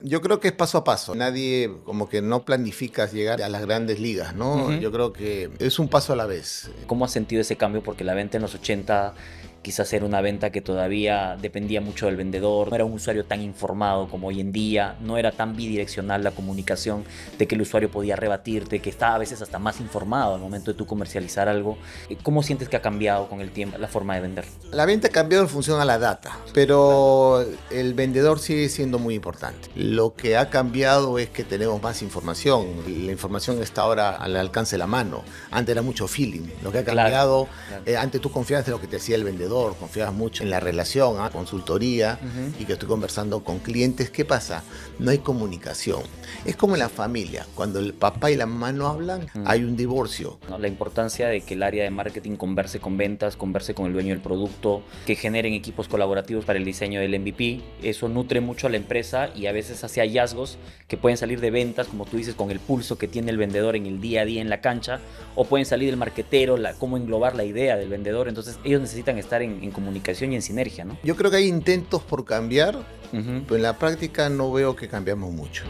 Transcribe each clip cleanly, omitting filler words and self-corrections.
Yo creo que es paso a paso. Nadie como que no planificas llegar a las grandes ligas, ¿no? Ujú. Yo creo que es un paso a la vez. ¿Cómo has sentido ese cambio? Porque la venta en los 80 quizás era una venta que todavía dependía mucho del vendedor, no era un usuario tan informado como hoy en día, no era tan bidireccional la comunicación de que el usuario podía rebatirte, que estaba a veces hasta más informado al momento de tú comercializar algo. ¿Cómo sientes que ha cambiado con el tiempo la forma de vender? La venta ha cambiado en función a la data, pero el vendedor sigue siendo muy importante. Lo que ha cambiado es que tenemos más información. La información está ahora al alcance de la mano. Antes era mucho feeling. Lo que ha Claro, cambiado, claro. antes tú confiabas en lo que te decía el vendedor, confiabas mucho en la relación, consultoría, Ujú. y que estoy conversando con clientes. ¿Qué pasa? No hay comunicación. Es como en la familia. Cuando el papá y la mamá no hablan, hay un divorcio. ¿No? La importancia de que el área de marketing converse con ventas, converse con el dueño del producto, que generen equipos colaborativos para el diseño del MVP. Eso nutre mucho a la empresa y a veces hace hallazgos que pueden salir de ventas, como tú dices, con el pulso que tiene el vendedor en el día a día en la cancha, o pueden salir del marquetero, cómo englobar la idea del vendedor. Entonces ellos necesitan estar en comunicación y en sinergia, ¿no? Yo creo que hay intentos por cambiar, Ujú. pero en la práctica no veo que cambiamos mucho.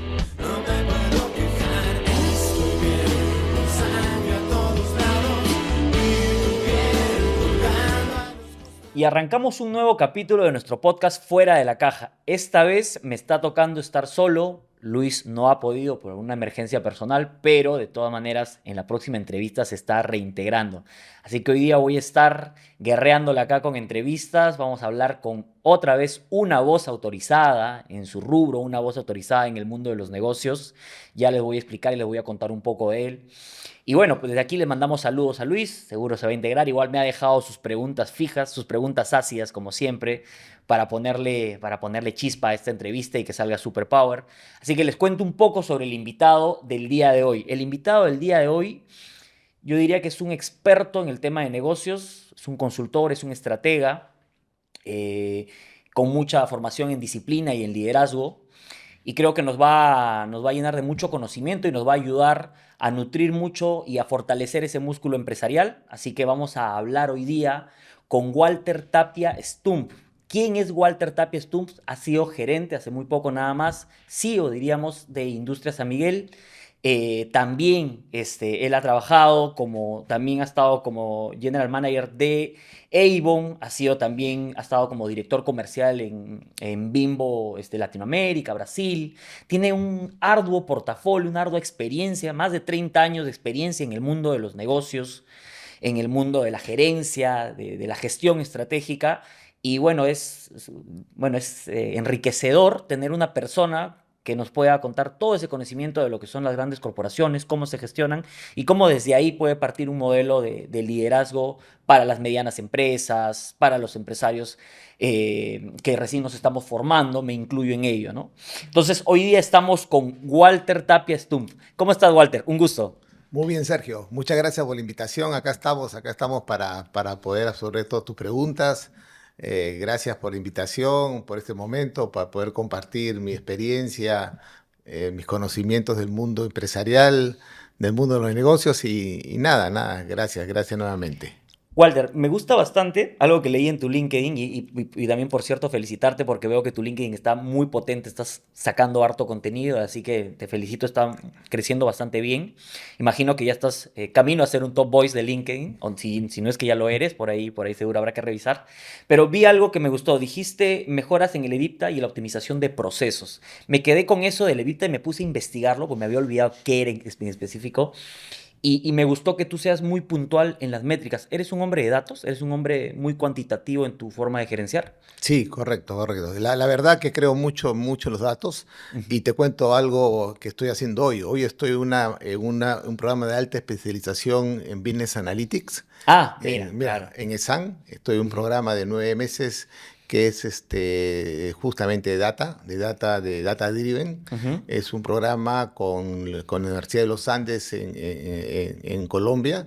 Y arrancamos un nuevo capítulo de nuestro podcast Fuera de la Caja. Esta vez me está tocando estar solo. Luis no ha podido por una emergencia personal, pero de todas maneras en la próxima entrevista se está reintegrando. Así que hoy día voy a estar guerreándola acá con entrevistas. Vamos a hablar con otra vez una voz autorizada en su rubro, una voz autorizada en el mundo de los negocios. Ya les voy a explicar y les voy a contar un poco de él. Y bueno, pues desde aquí le mandamos saludos a Luis, seguro se va a integrar. Igual me ha dejado sus preguntas fijas, sus preguntas ácidas, como siempre, para ponerle chispa a esta entrevista y que salga Superpower. Así que les cuento un poco sobre el invitado del día de hoy. El invitado del día de hoy, yo diría que es un experto en el tema de negocios, es un consultor, es un estratega, eh, con mucha formación en disciplina y en liderazgo y creo que nos va a llenar de mucho conocimiento y nos va a ayudar a nutrir mucho y a fortalecer ese músculo empresarial. Así que vamos a hablar hoy día con Walter Tapia Stump. ¿Quién es Walter Tapia Stump? Ha sido gerente hace muy poco nada más, CEO diríamos de Industrias San Miguel. También él ha trabajado también ha estado como general manager de Avon, ha estado como director comercial en Bimbo Latinoamérica, Brasil. Tiene un arduo portafolio, una ardua experiencia, más de 30 años de experiencia en el mundo de los negocios, en el mundo de la gerencia, de la gestión estratégica. Y bueno, es enriquecedor tener una persona que nos pueda contar todo ese conocimiento de lo que son las grandes corporaciones, cómo se gestionan y cómo desde ahí puede partir un modelo de liderazgo para las medianas empresas, para los empresarios que recién nos estamos formando, me incluyo en ello, ¿no? Entonces, hoy día estamos con Walter Tapia Stump. ¿Cómo estás, Walter? Un gusto. Muy bien, Sergio. Muchas gracias por la invitación. Acá estamos para poder absorber todas tus preguntas. Gracias por la invitación, por este momento, para poder compartir mi experiencia, mis conocimientos del mundo empresarial, del mundo de los negocios y nada, gracias nuevamente. Walter, me gusta bastante algo que leí en tu LinkedIn y también, por cierto, felicitarte porque veo que tu LinkedIn está muy potente, estás sacando harto contenido, así que te felicito, está creciendo bastante bien. Imagino que ya estás camino a ser un top voice de LinkedIn, o si no es que ya lo eres, por ahí seguro habrá que revisar. Pero vi algo que me gustó, dijiste mejoras en el EBITDA y la optimización de procesos. Me quedé con eso del EBITDA y me puse a investigarlo, porque me había olvidado qué era en específico. Y me gustó que tú seas muy puntual en las métricas. ¿Eres un hombre de datos? ¿Eres un hombre muy cuantitativo en tu forma de gerenciar? Sí, correcto. La verdad que creo mucho en los datos Ujú. y te cuento algo que estoy haciendo hoy. Hoy estoy un programa de alta especialización en Business Analytics. Ah, mira, Mira, claro. en ESAN estoy en un Ujú. programa de 9 meses que es justamente de data driven. Ujú. Es un programa con la Universidad de los Andes en Colombia.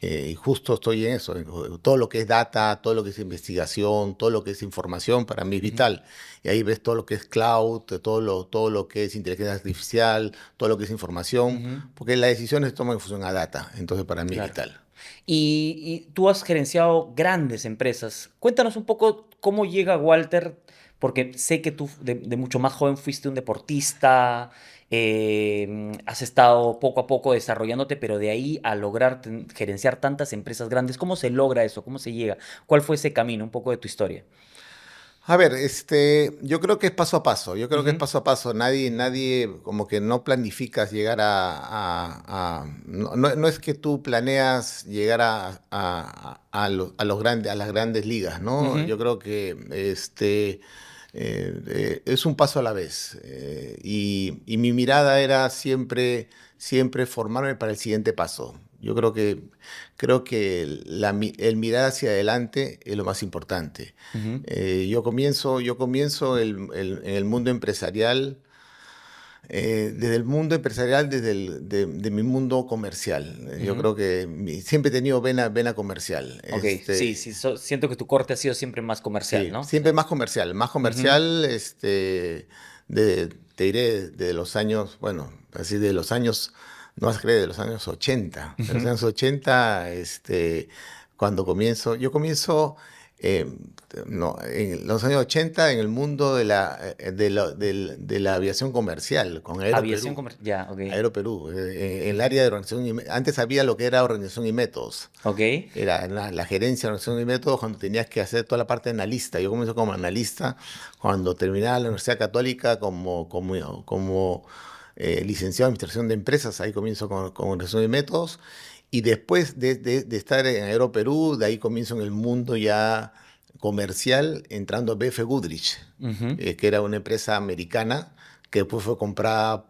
Y justo estoy en eso, todo lo que es data, todo lo que es investigación, todo lo que es información, para mí es Ujú. vital. Y ahí ves todo lo que es cloud, todo lo que es inteligencia artificial, todo lo que es información, Ujú. porque las decisiones se toman en función a data, entonces para mí es Claro. vital. Y tú has gerenciado grandes empresas. Cuéntanos un poco cómo llega Walter. Porque sé que tú de mucho más joven fuiste un deportista, has estado poco a poco desarrollándote, pero de ahí a lograr gerenciar tantas empresas grandes, ¿cómo se logra eso? ¿Cómo se llega? ¿Cuál fue ese camino? Un poco de tu historia. A ver, yo creo que es paso a paso. Yo creo que es Ujú, paso a paso. Nadie como que no planificas llegar no es que tú planeas llegar a los grandes, a las grandes ligas, ¿no? ujú. Yo creo que es un paso a la vez. Y mi mirada era siempre formarme para el siguiente paso. Creo que el mirar hacia adelante es lo más importante. Ujú. Yo comienzo en el mundo empresarial, desde el mundo empresarial, de mi mundo comercial. Yo Ujú. creo que siempre he tenido vena comercial. Ok, sí, sí, siento que tu corte ha sido siempre más comercial, Sí, ¿no? siempre más Ujú, comercial, te diré de los años, bueno, así de los años, no vas a creer, de los años 80. De los ujú. años 80, cuando yo comienzo, eh, no, en los años 80 en el mundo de la aviación comercial, con Aviación Aeroperú. comercial, ya, ok. Aeroperú, en el Ujú. área de organización antes había lo que era organización y métodos. Ok, Era la gerencia de organización y métodos cuando tenías que hacer toda la parte de analista. Yo comencé como analista cuando terminaba la Universidad Católica como licenciado en Administración de Empresas. Ahí comienzo con organización y métodos. Y después de estar en Aeroperú, de ahí comienzo en el mundo ya comercial, entrando a BF Goodrich, ujú. que era una empresa americana que después fue comprada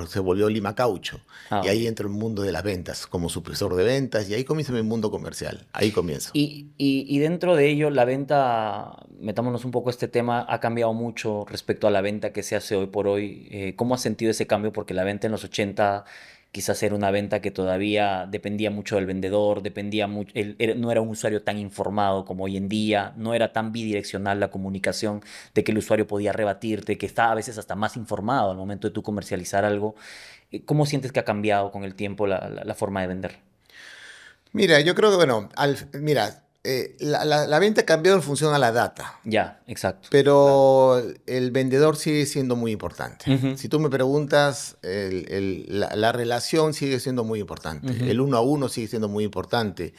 se volvió Lima Caucho. Ah, Y ahí ok. entro en el mundo de las ventas, como supervisor de ventas, y ahí comienza mi mundo comercial. Ahí comienzo. Y dentro de ello, la venta, metámonos un poco a este tema, ha cambiado mucho respecto a la venta que se hace hoy por hoy. ¿Cómo has sentido ese cambio? Porque la venta en los 80 quizás era una venta que todavía dependía mucho del vendedor, dependía mucho, no era un usuario tan informado como hoy en día, no era tan bidireccional la comunicación de que el usuario podía rebatirte, que estaba a veces hasta más informado al momento de tú comercializar algo. ¿Cómo sientes que ha cambiado con el tiempo la forma de vender? Mira, yo creo que, bueno, mira, la venta cambió en función a la data, Ya, exacto. Claro. pero el vendedor sigue siendo muy importante. Ujú, Si tú me preguntas, la relación sigue siendo muy importante, ujú. el uno a uno sigue siendo muy importante.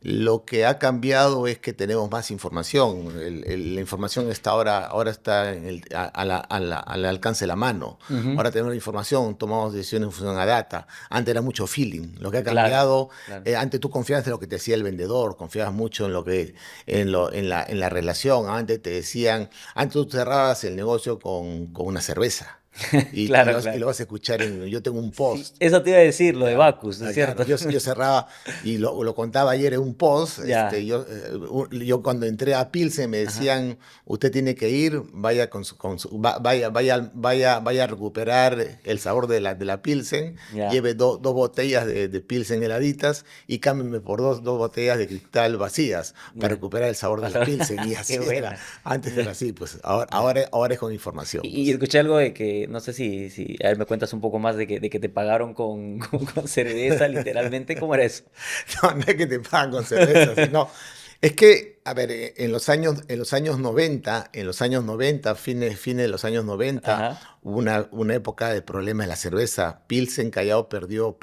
Lo que ha cambiado es que tenemos más información. La información ahora está al alcance de la mano. Ujú. Ahora tenemos la información, tomamos decisiones en función a data. Antes era mucho feeling. Lo que ha Claro, cambiado, claro. antes tú confiabas en lo que te decía el vendedor, confiabas mucho en en la relación. Antes tú cerrabas el negocio con una cerveza. Claro, claro. Lo vas a escuchar yo tengo un Sí, post. eso te iba a decir, lo de Ya, Bacus, ¿no es claro, cierto? yo cerraba y lo contaba ayer en un post. Ya. Yo cuando entré a Pilsen me Ajá. decían, usted tiene que ir, vaya, vaya a recuperar el sabor de de la Pilsen, Ya. lleve dos botellas de Pilsen heladitas y cámbiame por dos botellas de cristal vacías para Ya. recuperar el sabor de la Pasó. Pilsen. Y Qué así era. buena. Antes era Ya, así, pues ya. ahora es con información, Y pues. escuché algo de que, no sé si, a ver, me cuentas un poco más de que te pagaron con cerveza, literalmente, ¿cómo era eso? No, no es que te pagan con cerveza, sino es que, a ver, en los años 90, fines de los años 90, Ajá. hubo una época de problemas de la cerveza. Pilsen Callao perdió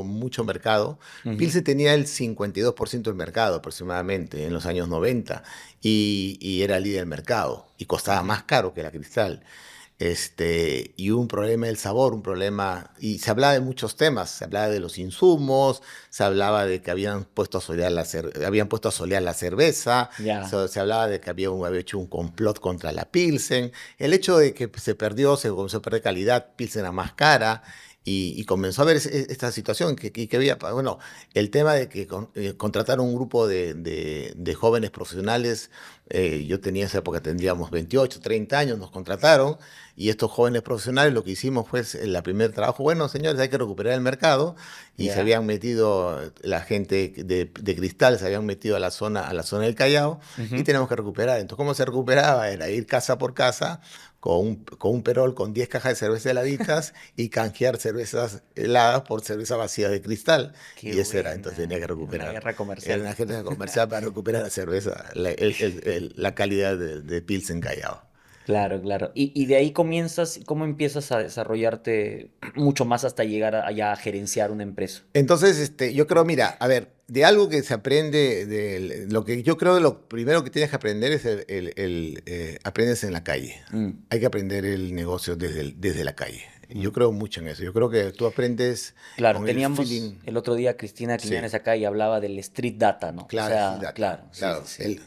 mucho mercado. Ujú. Pilsen tenía el 52% del mercado aproximadamente en los años 90 y era líder del mercado y costaba Ujú. más caro que la Cristal. Y hubo un problema del sabor, un problema, y se hablaba de muchos temas, se hablaba de los insumos, se hablaba de que habían puesto a solear la cerveza, Ya. se hablaba de que había hecho un complot contra la Pilsen, el hecho de que se comenzó a perder calidad, Pilsen era más cara, y comenzó a haber esta situación que había, bueno, el tema de que contrataron un grupo de jóvenes profesionales, yo tenía en esa época, tendríamos 28, 30 años, nos contrataron, Y estos jóvenes profesionales lo que hicimos fue el primer trabajo, bueno, señores, hay que recuperar el mercado. Y se Ya. habían metido, la gente de Cristal se habían metido a la zona del Callao y Ujú. tenemos que recuperar. Entonces, ¿cómo se recuperaba? Era ir casa por casa con un perol con 10 cajas de cerveza heladitas y canjear cervezas heladas por cerveza vacía de Cristal. Qué Y eso era, entonces buena. tenía que Una recuperar. guerra Era comercial. una gente comercial para recuperar la cerveza, la calidad de Pilsen Callao. Claro, claro. Y de ahí comienzas, ¿cómo empiezas a desarrollarte mucho más hasta llegar allá a gerenciar una empresa? Entonces, yo creo, mira, a ver, de algo que se aprende, lo que yo creo que lo primero que tienes que aprender es aprendes en la calle. Mm. Hay que aprender el negocio desde la calle. Yo Ujú. creo mucho en eso. Yo creo que tú aprendes Claro, con el teníamos feeling. el otro día a Cristina Sí, Quiñones acá y hablaba del street data, ¿no? O claro, sí, sea, data. claro, sí, sí, Claro, sí.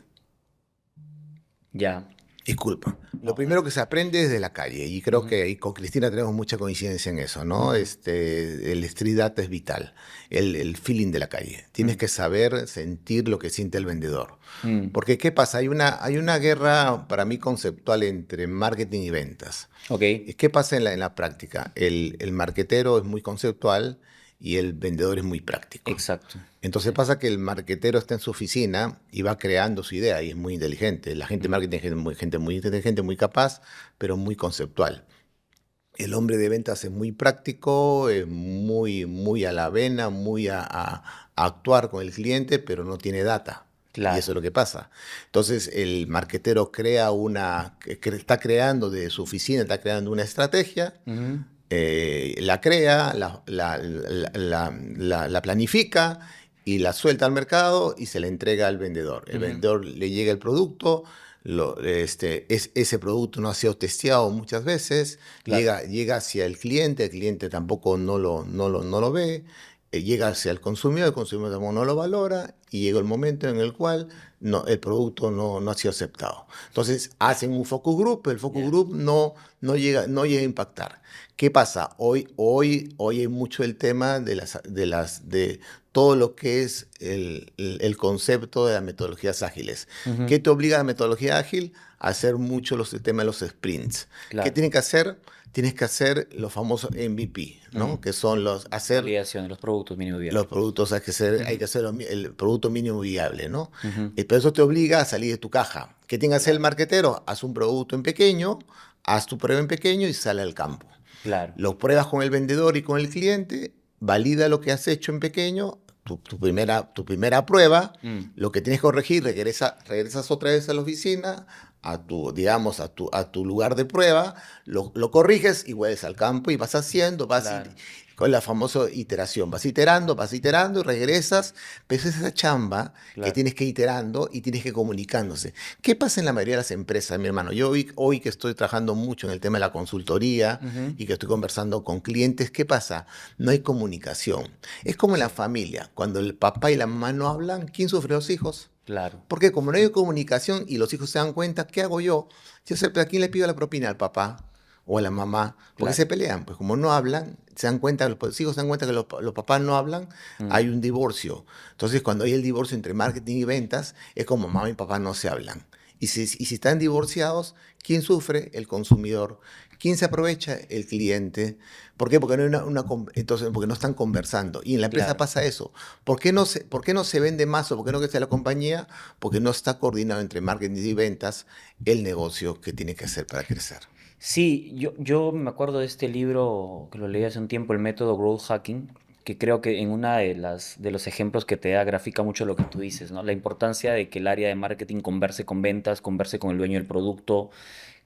Ya. disculpa. Lo No. primero que se aprende es de la calle y creo Ujú. que ahí con Cristina tenemos mucha coincidencia en eso, ¿no? Ujú. El street data es vital, el feeling de la calle. Tienes Mm. que saber sentir lo que siente el vendedor. Mm. Porque, ¿qué pasa? Hay una guerra para mí conceptual entre marketing y ventas. Ok, ¿Qué pasa en la práctica? El marketero es muy conceptual y el vendedor es muy práctico. exacto. Entonces Sí. pasa que el marketero está en su oficina y va creando su idea y es muy inteligente. La gente de Mm. marketing es gente muy inteligente, muy capaz, pero muy conceptual. El hombre de ventas es muy práctico, es muy a la vena, muy a actuar con el cliente, pero no tiene data. Y eso Claro. es lo que pasa. Entonces el marketero está creando de su oficina, está creando una estrategia, Ujú. la crea, la planifica y la suelta al mercado y se la entrega al vendedor. El Ujú. vendedor le llega el producto, ese producto no ha sido testeado muchas veces, Claro. llega hacia el cliente tampoco no lo ve, llega hacia el consumidor tampoco no lo valora y llega el momento en el cual el producto no ha sido aceptado. Entonces hacen un focus group, pero el focus Ya. group no llega a impactar. ¿Qué pasa? Hoy hay mucho el tema de todo lo que es el concepto de las metodologías ágiles. Ujú. ¿Qué te obliga la metodología ágil? A hacer mucho el tema de los sprints. ¿Qué Claro. tienes que hacer? Tienes que hacer los famosos MVP, ¿no? Mm. Que son hacer Validación de los productos mínimo los viable. productos, hay Ujú. que hacer el producto mínimo viable, ¿no? Ujú. Pero eso te obliga a salir de tu caja. ¿Qué tiene que hacer el Claro. marketero? Haz un producto en pequeño, haz tu prueba en pequeño y sale al campo. Claro. Lo pruebas con el vendedor y con el cliente, valida lo que has hecho en pequeño, tu primera prueba, Mm. lo que tienes que corregir, regresas otra vez a la oficina, digamos, a tu lugar de prueba, lo corriges y vuelves al campo y vas haciendo, Claro. con la famosa iteración, vas iterando y regresas, pero es esa chamba que Claro. tienes que ir iterando y tienes que comunicándose. ¿Qué pasa en la mayoría de las empresas, mi hermano? Yo hoy que estoy trabajando mucho en el tema de la consultoría Ujú. y que estoy conversando con clientes, ¿qué pasa? No hay comunicación. Es como en la Sí. familia, cuando el papá y la mamá no hablan, ¿quién sufre? Los hijos. Claro. Porque como no hay comunicación y los hijos se dan cuenta, ¿qué hago yo? Yo sé, ¿a quién le pido la propina? ¿Al papá o a la mamá? Porque se Claro. pelean, pues como no hablan, se dan cuenta, los hijos se dan cuenta que los papás no hablan, Mm. hay un divorcio. Entonces cuando hay el divorcio entre marketing y ventas, es como mamá y papá no se hablan. Y si están divorciados, ¿quién sufre? El consumidor. ¿Quién se aprovecha? El cliente. ¿Por qué? Porque no, hay entonces, porque no están conversando. Y en la empresa Claro. pasa eso. ¿Por qué no se vende más o por qué no crece la compañía? Porque no está coordinado entre marketing y ventas el negocio que tiene que hacer para crecer. Sí, yo me acuerdo de este libro que lo leí hace un tiempo, el método Growth Hacking, que creo que en una de los ejemplos que te da grafica mucho lo que tú dices, ¿no? La importancia de que el área de marketing converse con ventas, converse con el dueño del producto,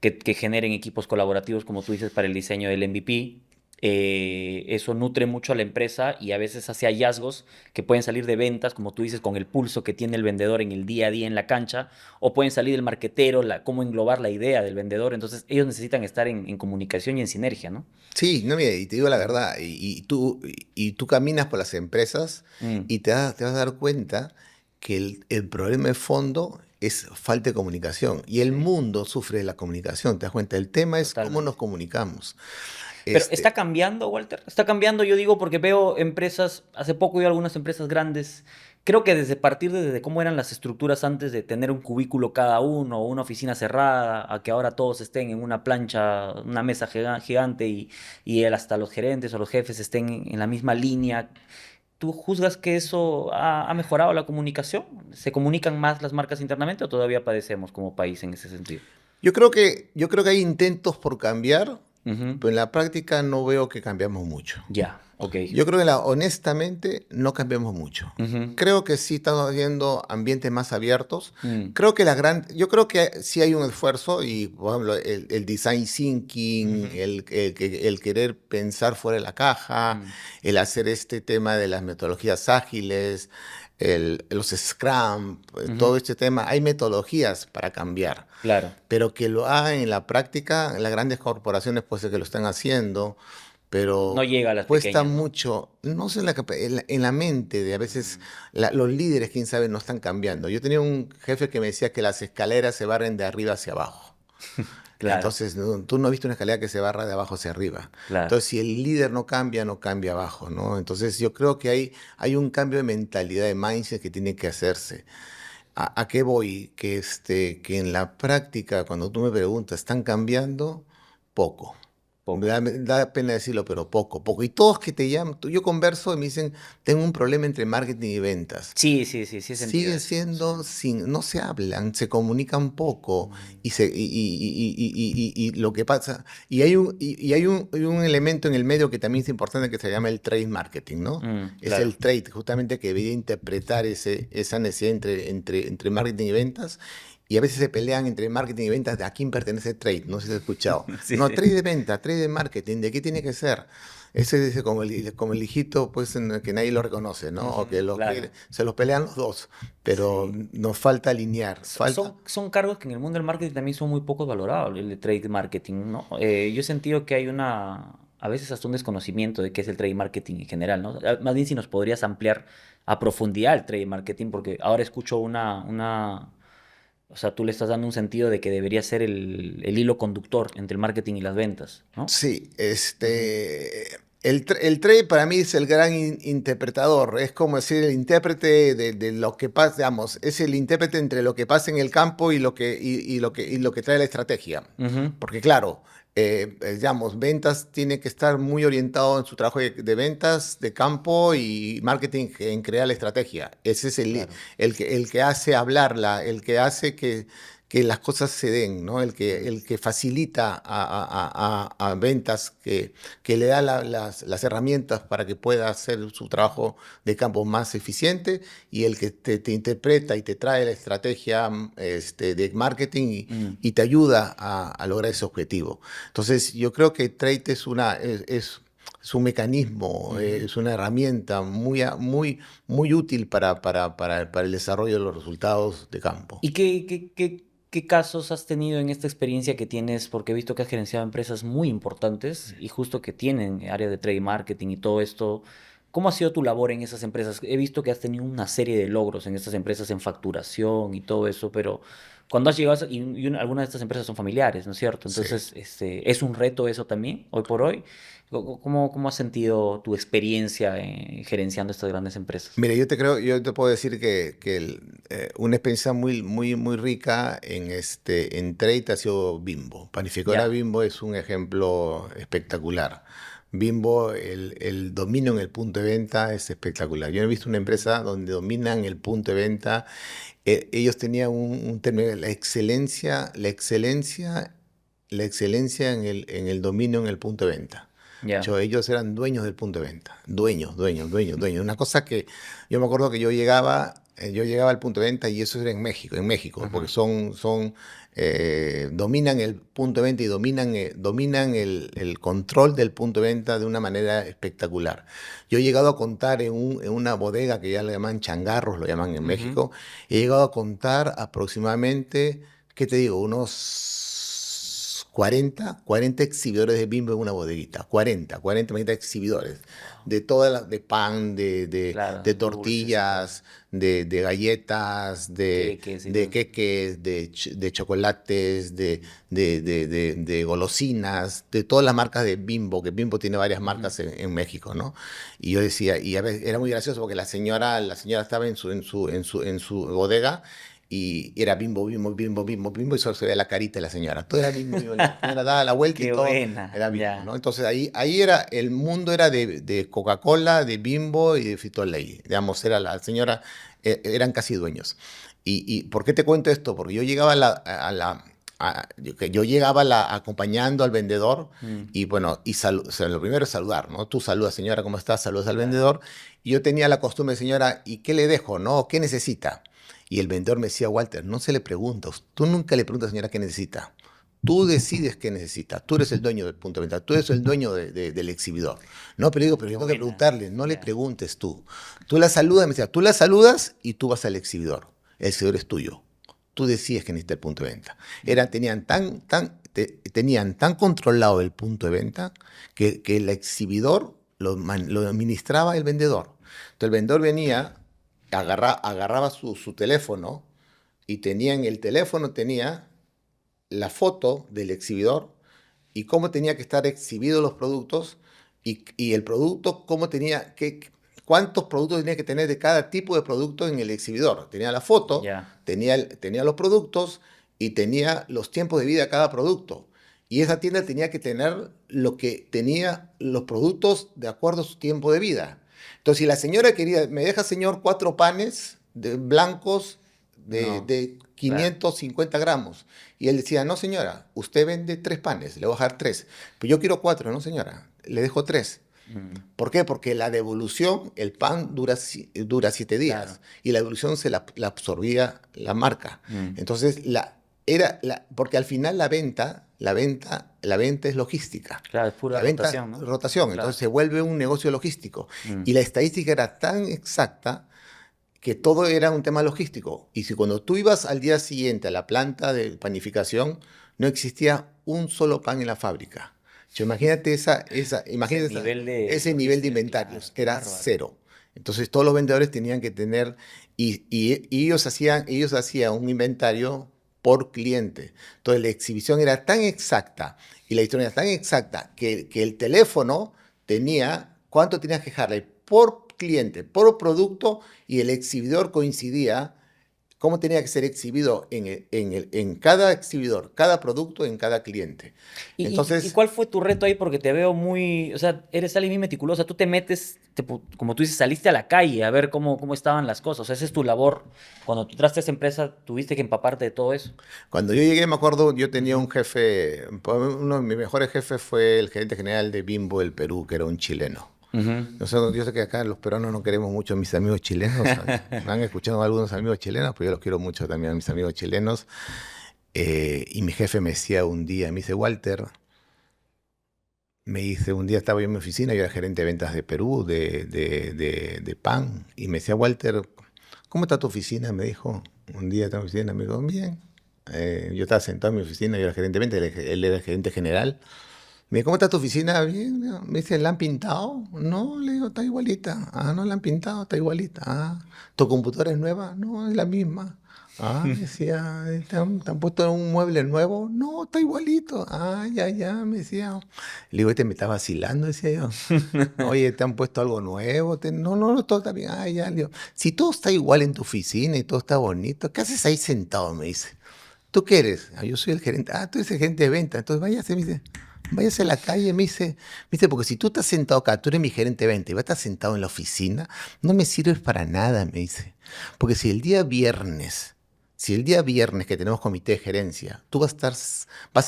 que generen equipos colaborativos, como tú dices, para el diseño del MVP. Eso nutre mucho a la empresa y a veces hace hallazgos que pueden salir de ventas, como tú dices, con el pulso que tiene el vendedor en el día a día en la cancha, o pueden salir del marquetero, cómo englobar la idea del vendedor. Entonces, ellos necesitan estar en comunicación y en sinergia, ¿no? Sí, no, mira, y te digo la verdad, y tú caminas por las empresas Mm. y te vas a dar cuenta que el problema de fondo es falta de comunicación. Y el Sí, mundo sufre de la comunicación, ¿te das cuenta? El tema es cómo nos totalmente. comunicamos. Pero Este, está cambiando, Walter. Está cambiando, yo digo, porque veo empresas, hace poco vi algunas empresas grandes Creo que desde cómo eran las estructuras antes de tener un cubículo cada uno o una oficina cerrada, a que ahora todos estén en una plancha, una mesa gigante y hasta los gerentes o los jefes estén en la misma línea. ¿Tú juzgas que eso ha mejorado la comunicación? ¿Se comunican más las marcas internamente o todavía padecemos como país en ese sentido? Yo creo que hay intentos por cambiar, Ujú. pero en la práctica no veo que cambiamos mucho. Ya, ok. Yo creo que honestamente no cambiamos mucho. Ujú. Creo que sí estamos haciendo ambientes más abiertos. Mm. Yo creo que sí hay un esfuerzo y, por ejemplo, el design thinking, Ujú. el querer pensar fuera de la caja, Mm. el hacer este tema de las metodologías ágiles, los Scrum, Ujú. todo este tema. Hay metodologías para cambiar, Claro. pero que lo hagan en la práctica, las grandes corporaciones puede ser que lo están haciendo, No pero llega a las cuesta pequeñas, ¿no? mucho, no sé, en la mente de a veces Mm. los líderes, quién sabe, no están cambiando. Yo tenía un jefe que me decía que las escaleras se barren de arriba hacia abajo. Claro, Entonces, tú no has visto una escalera que se barra de abajo hacia arriba. claro. Entonces, si el líder no cambia, no cambia abajo, ¿no? Entonces, yo creo que hay un cambio de mentalidad, de mindset que tiene que hacerse. ¿A qué voy? Que en la práctica, cuando tú me preguntas, ¿están cambiando? Poco. Poco. Da pena decirlo, pero poco, poco. Y todos que te llaman, yo converso y me dicen, tengo un problema entre marketing y ventas. Sí, sí, sí, sí he sentido Sigue eso. Sí. siendo no se hablan, se comunican poco Mm. y lo que pasa, y hay un elemento en el medio que también es importante que se llama el trade marketing, ¿no? Es Claro. el trade justamente que debería interpretar esa necesidad entre marketing y ventas. Y a veces se pelean entre marketing y ventas de a quién pertenece trade, no sé si has escuchado. Sí, No, sí. trade de venta, trade de marketing, ¿de qué tiene que ser? Ese dice como el hijito, pues, en el que nadie lo reconoce, ¿no? O que Ujú. Claro. se los pelean los dos, pero Sí. nos falta alinear, falta. Son cargos que en el mundo del marketing también son muy pocos valorados, el de trade marketing, ¿no? Yo he sentido que hay a veces hasta un desconocimiento de qué es el trade marketing en general, ¿no? Más bien si nos podrías ampliar a profundidad el trade marketing, porque ahora escucho o sea, tú le estás dando un sentido de que debería ser el hilo conductor entre el marketing y las ventas, ¿no? Sí, Ujú. el trade para mí es el gran interpretador, es como decir el intérprete de lo que pasa, digamos, es el intérprete entre lo que pasa en el campo y lo que trae la estrategia. Ujú. Porque claro, digamos, ventas tiene que estar muy orientado en su trabajo de ventas, de campo y marketing en crear la estrategia. Ese es Claro. el que hace hablarla, el que hace que las cosas se den, ¿no? El que, Mm. el que facilita a ventas, que le da las herramientas para que pueda hacer su trabajo de campo más eficiente y el que te interpreta y te trae la estrategia de marketing Mm. y te ayuda a lograr ese objetivo. Entonces, yo creo que Trade es un mecanismo, Ujú. es una herramienta muy útil para el desarrollo de los resultados de campo. ¿Y qué casos has tenido en esta experiencia que tienes? Porque he visto que has gerenciado empresas muy importantes y justo que tienen área de trade marketing y todo esto. ¿Cómo ha sido tu labor en esas empresas? He visto que has tenido una serie de logros en estas empresas en facturación y todo eso, pero cuando has llegado, algunas de estas empresas son familiares, ¿no es cierto? Sí. Entonces, ¿es un reto eso también, hoy por hoy? ¿Cómo has sentido tu experiencia gerenciando estas grandes empresas? Mire, yo te puedo decir que una experiencia muy, muy, muy rica en trade ha sido Bimbo. Panificadora Ya. Bimbo es un ejemplo espectacular. Bimbo, el dominio en el punto de venta es espectacular. Yo he visto una empresa donde dominan el punto de venta. Ellos tenían un término, la excelencia en el dominio en el punto de venta. Ya. Ellos eran dueños del punto de venta, dueños, dueños, dueños, dueños. Una cosa que yo me acuerdo que yo llegaba al punto de venta y eso era en México, porque Ujú. dominan el punto de venta y dominan el control del punto de venta de una manera espectacular. Yo he llegado a contar en una bodega que ya le llaman changarros, lo llaman en Ujú. México, he llegado a contar aproximadamente, ¿qué te digo? Unos 40 exhibidores de Bimbo en una bodeguita. 40 exhibidores. De pan, Claro, de dulces y todo. tortillas, de galletas, Queques y de todo. queques, de chocolates, de golosinas, de todas las marcas de Bimbo, que Bimbo tiene varias Ujú. marcas en México, ¿no? Y yo decía, y a veces era muy gracioso porque la señora estaba en su bodega y era Bimbo, Bimbo, Bimbo, Bimbo, Bimbo, y solo se veía la carita de la señora. Todo era Bimbo, Bimbo. La señora daba la vuelta y Qué todo buena, era Bimbo, ¿no? ya. Entonces ahí era, el mundo era de Coca-Cola, de Bimbo y de Frito-Lay. Digamos, era la señora, eran casi dueños. Y ¿por qué te cuento esto? Porque yo llegaba yo llegaba acompañando al vendedor Mm, y bueno, o sea, lo primero es saludar, ¿no? Tú saludas, señora, ¿cómo estás? Saludas al claro. vendedor. Y yo tenía la costumbre, señora, ¿y qué le dejo, no? ¿Qué necesita? Y el vendedor me decía, Walter, no se le pregunta, tú nunca le preguntas, señora, qué necesita. Tú decides qué necesita, tú eres el dueño del punto de venta, tú eres el dueño del exhibidor. No, pero digo, pero Qué yo tengo que buena, preguntarle, no le ya. preguntes tú. Tú la saludas, me decía, tú la saludas y tú vas al exhibidor. El exhibidor es tuyo. Tú decides que necesita el punto de venta. Mm, Tenían tan controlado el punto de venta que el exhibidor lo administraba el vendedor. Entonces el vendedor venía, agarraba su teléfono y en el teléfono tenía la foto del exhibidor y cómo tenía que estar exhibidos los productos y el producto, cuántos productos tenía que tener de cada tipo de producto en el exhibidor. Tenía la foto, ya. tenía los productos y tenía los tiempos de vida de cada producto. Y esa tienda tenía que tener lo que tenía los productos de acuerdo a su tiempo de vida. Entonces, si la señora quería, me deja señor 4 panes blancos No, de claro. 550 gramos. Y él decía, no señora, usted vende 3 panes, le voy a dejar 3. Pues yo quiero 4, no señora, le dejo 3. Mm, ¿Por qué? Porque la devolución, el pan dura 7 claro. días y la devolución la absorbía la marca. Mm, Entonces, porque al final la venta es logística. claro, es pura La venta rotación, es ¿no? rotación, entonces Claro. se vuelve un negocio logístico. Mm, Y la estadística era tan exacta que todo era un tema logístico. Y si cuando tú ibas al día siguiente a la planta de panificación, no existía un solo pan en la fábrica. Imagínate ese imagínate nivel de ese nivel de logística, claro, inventarios, qué era bárbaro. cero. Entonces todos los vendedores tenían que tener, y ellos hacían un inventario por cliente. Entonces la exhibición era tan exacta y la historia era tan exacta que el teléfono tenía, ¿cuánto tenías que dejarle por cliente, por producto? Y el exhibidor coincidía cómo tenía que ser exhibido en cada exhibidor, cada producto en cada cliente. ¿Y Entonces, cuál fue tu reto ahí? Porque te veo muy, o sea, eres alguien muy meticulosa. Tú te metes, como tú dices, saliste a la calle a ver cómo estaban las cosas. O sea, esa es tu labor. Cuando tú entraste a esa empresa, tuviste que empaparte de todo eso. cuando yo llegué, me acuerdo, yo tenía Ujú, un jefe, uno de mis mejores jefes fue el gerente general de Bimbo del Perú, que era un chileno. ujú. Yo sé que acá los peruanos no queremos mucho a mis amigos chilenos. Me han escuchado algunos amigos chilenos, pero yo los quiero mucho también a mis amigos chilenos. Y mi jefe me decía un día, me dice, Walter, un día estaba yo en mi oficina, yo era gerente de ventas de Perú, de PAN, y me decía, Walter, ¿cómo está tu oficina? Me dijo, un día está mi oficina, me dijo, bien. Yo estaba sentado en mi oficina, yo era gerente de ventas, él era el gerente general. Me dice, ¿cómo está tu oficina? Bien. Me dice, ¿la han pintado? No, le digo, está igualita. Ah, no la han pintado, está igualita. Ah, ¿tu computadora es nueva? No, es la misma. Ah, me decía, ¿te han puesto un mueble nuevo? No, está igualito. Ah, ya, ya, me decía. Le digo, este me está vacilando, decía yo. Oye, ¿te han puesto algo nuevo? No, no, no, todo está bien. Ah, ya, le digo, si todo está igual en tu oficina y todo está bonito, ¿qué haces ahí sentado? Me dice. ¿Tú qué eres? Ah, yo soy el gerente. Ah, tú eres el gerente de venta. Entonces váyase, me dice. Váyase a la calle, me dice, porque si tú estás sentado acá, tú eres mi gerente de venta y vas a estar sentado en la oficina, no me sirves para nada, me dice. Porque si el día viernes que tenemos comité de gerencia, tú vas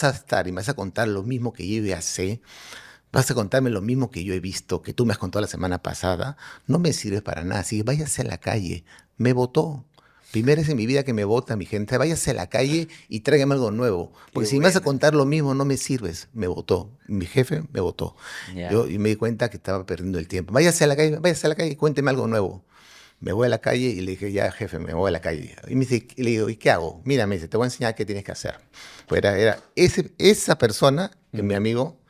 a estar y me vas a contar lo mismo que yo ya sé, vas a contarme lo mismo que yo he visto, que tú me has contado la semana pasada, no me sirves para nada. Así que váyase a la calle. Me votó. Primera vez en mi vida que me vota mi gente. Váyase a la calle y tráigame algo nuevo. Qué Porque si me vas a buena. contar lo mismo, no me sirves. Me votó. Mi jefe me votó. Ya. Y me di cuenta que estaba perdiendo el tiempo. Váyase a la calle y cuénteme algo nuevo. me voy a la calle y le dije, ya jefe, me voy a la calle. Y me dice, y le digo, ¿y qué hago? Mira, me dice, te voy a enseñar qué tienes que hacer. Pues esa persona, que mi amigo,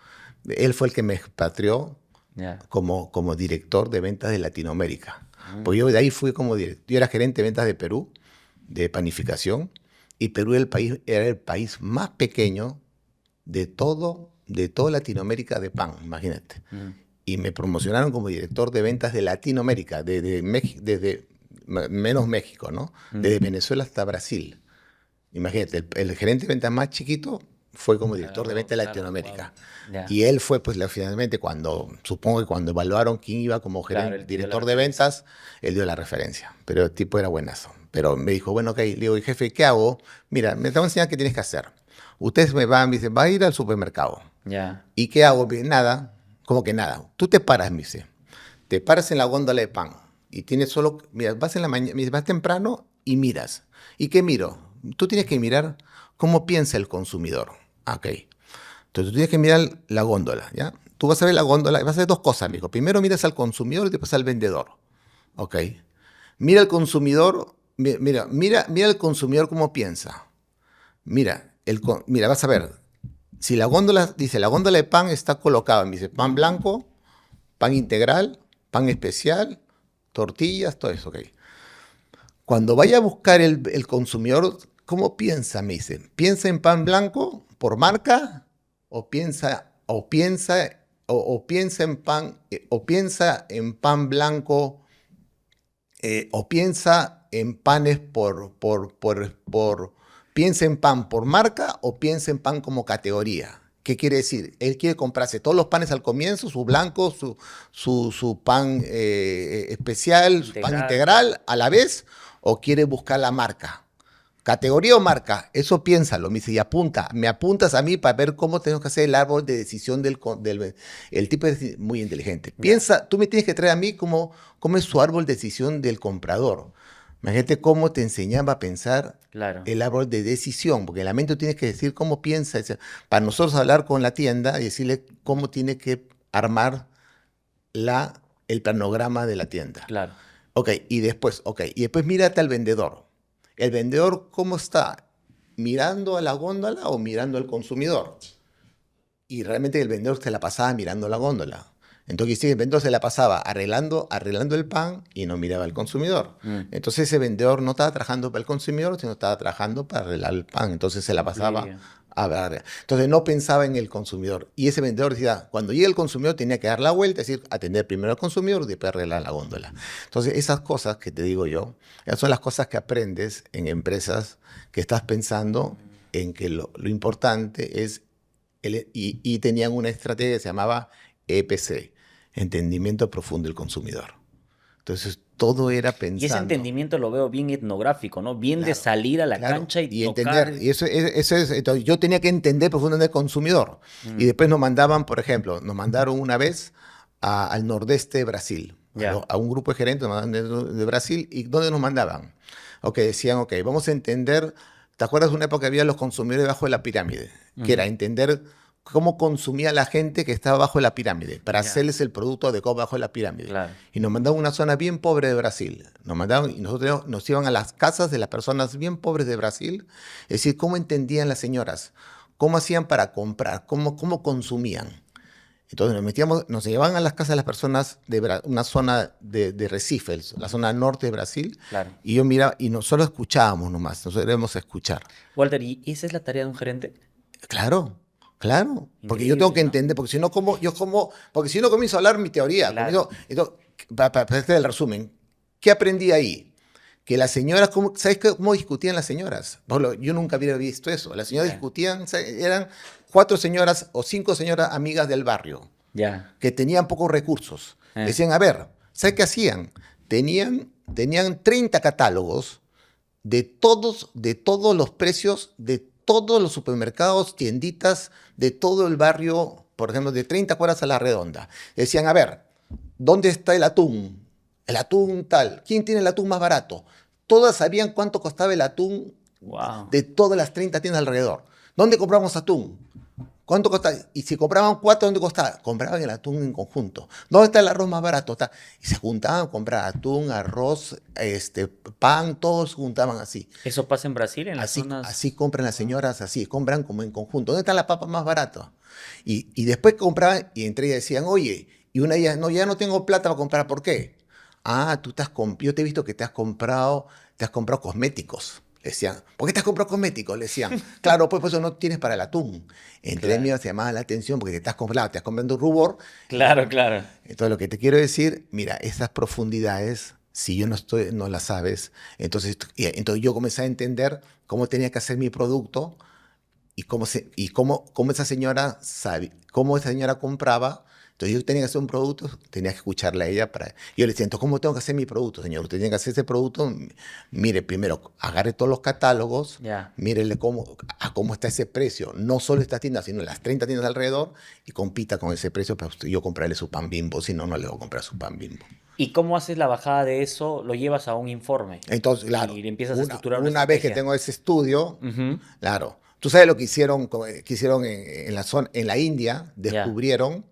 él fue el que me expatrió Ya. como director de ventas de Latinoamérica. Pues yo de ahí fui como director. Yo era gerente de ventas de Perú, de panificación, y Perú era el país más pequeño de toda Latinoamérica de pan, imagínate. Y me promocionaron como director de ventas de Latinoamérica, desde menos México, ¿no? Desde Venezuela hasta Brasil. Imagínate, el gerente de ventas más chiquito fue como director de ventas de Claro, Latinoamérica. wow. Ya. Y él fue, pues, finalmente, supongo que cuando evaluaron quién iba como Claro, él te dio la director de referencia. ventas, él dio la referencia. Pero el tipo era buenazo. Pero me dijo, bueno, ok, le digo, jefe, ¿qué hago? Mira, me te voy a enseñar qué tienes que hacer. Ustedes me dicen, va a ir al supermercado. Ya. ¿Y qué hago? Nada, como que nada. Tú te paras, me dice. Te paras en la góndola de pan y tienes solo, mira, vas en la mañana, vas temprano y miras. ¿Y qué miro? Tú tienes que mirar cómo piensa el consumidor. Ok. Entonces tú tienes que mirar la góndola, ¿ya? Tú vas a ver la góndola y vas a hacer dos cosas, amigo. Primero miras al consumidor y después al vendedor. Ok. Mira al consumidor, mira al consumidor cómo piensa. Mira, vas a ver. Si la góndola, dice, la góndola de pan está colocada, me dice, pan blanco, pan integral, pan especial, tortillas, todo eso, ok. Cuando vaya a buscar el consumidor, ¿cómo piensa? Me dice, ¿piensa en pan blanco por marca? ¿O piensa en pan, o piensa en pan blanco, o piensa en panes piensa en pan por marca o piensa en pan como categoría? ¿Qué quiere decir? Él quiere comprarse todos los panes al comienzo, su blanco, su pan especial, su pan integral a la vez, o quiere buscar la marca. ¿Categoría o marca? Eso piénsalo, me dice, y me apuntas a mí para ver cómo tenemos que hacer el árbol de decisión el tipo es muy inteligente. Piensa, tú me tienes que traer a mí cómo es su árbol de decisión del comprador. Imagínate cómo te enseñaba a pensar Claro. el árbol de decisión, porque en la mente tú tienes que decir cómo piensa, para nosotros hablar con la tienda y decirle cómo tiene que armar el planograma de la tienda. Claro. Y después mírate al vendedor. ¿El vendedor cómo está? ¿Mirando a la góndola o mirando al consumidor? Y realmente el vendedor se la pasaba mirando la góndola. Entonces, sí, el vendedor se la pasaba arreglando el pan y no miraba al consumidor. Entonces, ese vendedor no estaba trabajando para el consumidor, sino estaba trabajando para arreglar el pan. Entonces, se la pasaba a ver. Entonces, no pensaba en el consumidor. Y ese vendedor decía, cuando llegue el consumidor, tenía que dar la vuelta, es decir, atender primero al consumidor y después arreglar la góndola. Entonces, esas cosas que te digo yo, esas son las cosas que aprendes en empresas que estás pensando en que lo importante es y tenían una estrategia que se llamaba EPC, Entendimiento Profundo del Consumidor. Entonces, todo era pensando. Y ese entendimiento lo veo bien etnográfico, ¿no? Bien de Claro, salir a la claro, cancha y entender. tocar. Y eso es, entonces, yo tenía que entender profundamente el consumidor. Y después nos mandaban, por ejemplo, nos mandaron una vez al nordeste de Brasil, a un grupo de gerentes nos mandaban de Brasil. ¿Y dónde nos mandaban? Decían, vamos a entender. ¿Te acuerdas de una época que había los consumidores debajo de la pirámide? Que era entender cómo consumía la gente que estaba bajo la pirámide, para hacerles el producto adecuado bajo la pirámide. Claro. Y nos mandaban a una zona bien pobre de Brasil. Y nosotros nos iban a las casas de las personas bien pobres de Brasil, es decir, cómo entendían las señoras, cómo hacían para comprar, cómo consumían. Entonces nos llevaban a las casas de las personas de una zona de Recife, la zona norte de Brasil, Claro. y yo miraba, y nosotros escuchábamos nomás, nosotros debemos escuchar. Walter, ¿y esa es la tarea de un gerente? Claro, claro, porque yo Increíble, tengo que ¿no? entender, porque si no comienzo a hablar mi teoría, Claro. para hacer el resumen, ¿qué aprendí ahí? Que las señoras, ¿sabes cómo discutían las señoras? Pablo, yo nunca había visto eso. Las señoras discutían, eran 4 señoras o 5 señoras amigas del barrio, que tenían pocos recursos. Decían, a ver, ¿sabes qué hacían? Tenían 30 catálogos de todos los precios de todos los supermercados, tienditas de todo el barrio, por ejemplo, de 30 cuadras a la redonda. Decían, a ver, ¿dónde está el atún? El atún tal. ¿Quién tiene el atún más barato? Todas sabían cuánto costaba el atún de todas las 30 tiendas alrededor. ¿Dónde compramos atún? ¿Cuánto cuesta? Y si compraban 4, ¿dónde costaba? Compraban el atún en conjunto. ¿Dónde está el arroz más barato? Y se juntaban a comprar atún, arroz, pan, todos se juntaban así. ¿Eso pasa en Brasil, en las Así, zonas? así compran las señoras, así, compran como en conjunto. ¿Dónde está la papa más barata? Y después compraban y entre ellas decían, oye, y una de ellas, no, ya no tengo plata para comprar, ¿por qué? Ah, yo te he visto que te has comprado cosméticos. Le decían, ¿por qué te has comprado cosméticos? Le decían, claro, pues por eso no tienes para el atún. Entre Claro, ellos se llamaba la atención porque te estás comprando rubor. claro, claro. Entonces lo que te quiero decir, mira, esas profundidades, si yo no las sabes, entonces yo comencé a entender cómo tenía que hacer mi producto y cómo esa señora sabe, cómo esa señora compraba. Entonces yo tenía que hacer un producto, tenía que escucharla a ella para. Yo le decía, entonces, ¿cómo tengo que hacer mi producto, señor? Usted tiene que hacer ese producto. Mire, primero, agarre todos los catálogos, Ya. mírele cómo está ese precio. No solo esta tienda, sino las 30 tiendas alrededor, y compita con ese precio para yo comprarle su pan Bimbo. Si no, no le voy a comprar su pan Bimbo. ¿Y cómo haces la bajada de eso? Lo llevas a un informe Entonces, claro, y le empiezas a una, estructurar una una vez que estrategia. tengo ese estudio, Ujú. claro, tú sabes lo que hicieron en la zona, en la India, Ya. descubrieron